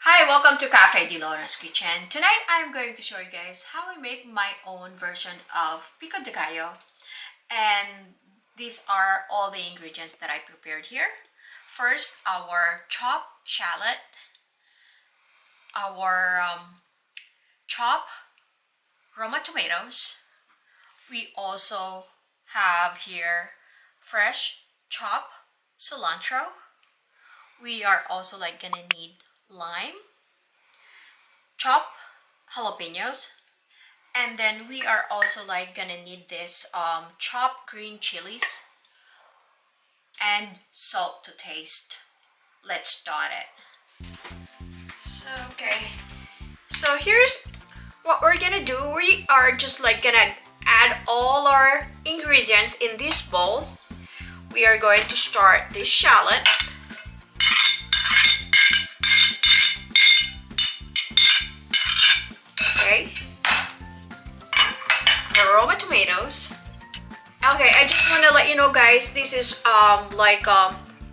Hi, welcome to Cafe Di Lora's Kitchen. Tonight I'm going to show you guys how I make my own version of Pico de Gallo. And these are all the ingredients that I prepared here. First, our chopped shallot, our chopped Roma tomatoes. We also have here fresh chopped cilantro. We are also gonna need lime, chopped jalapenos, and then we are also gonna need this chopped green chilies and salt to taste. Let's start it. So here's what we're gonna do. We are just gonna add all our ingredients in this bowl. We are going to start this shallot. Okay, Roma tomatoes. Okay, I just want to let you know, guys, this is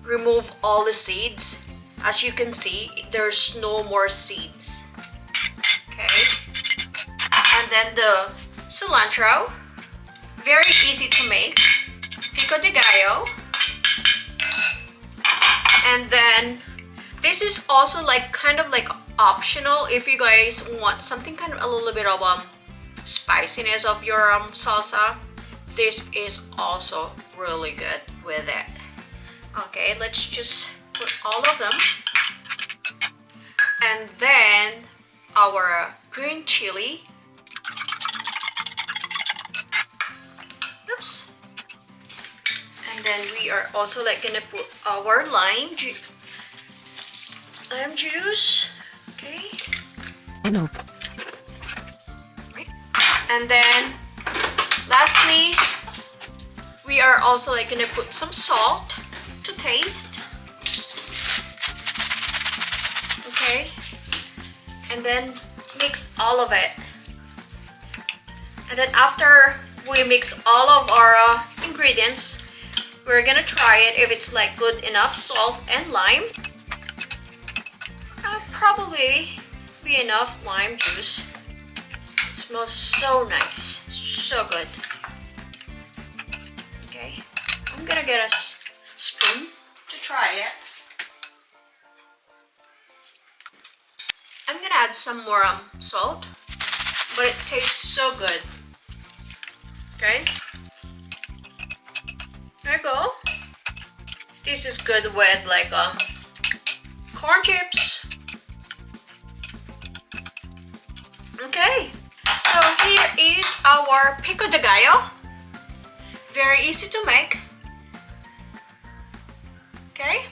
remove all the seeds. As you can see, there's no more seeds. Okay, and then the cilantro, very easy to make, Pico de Gallo, and then this is also kind of optional if you guys want something kind of a little bit of spiciness of your salsa. This is also really good with it. Okay, let's just put all of them, and then our green chili. Oops. And then we are also gonna put our lime juice. Okay. I know. Right. And then lastly, we are also gonna put some salt to taste. Okay. And then mix all of it. And then after we mix all of our ingredients, we're gonna try it if it's good enough salt and lime. Probably be enough lime juice. It smells so nice, so good. Okay, I'm gonna get a spoon to try it. I'm gonna add some more salt, but it tastes so good. Okay, there you go. This is good with corn chips. Okay, so here is our Pico de Gallo. Very easy to make. Okay.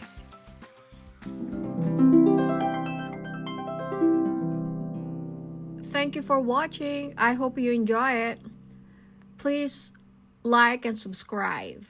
Thank you for watching. I hope you enjoy it. Please like and subscribe.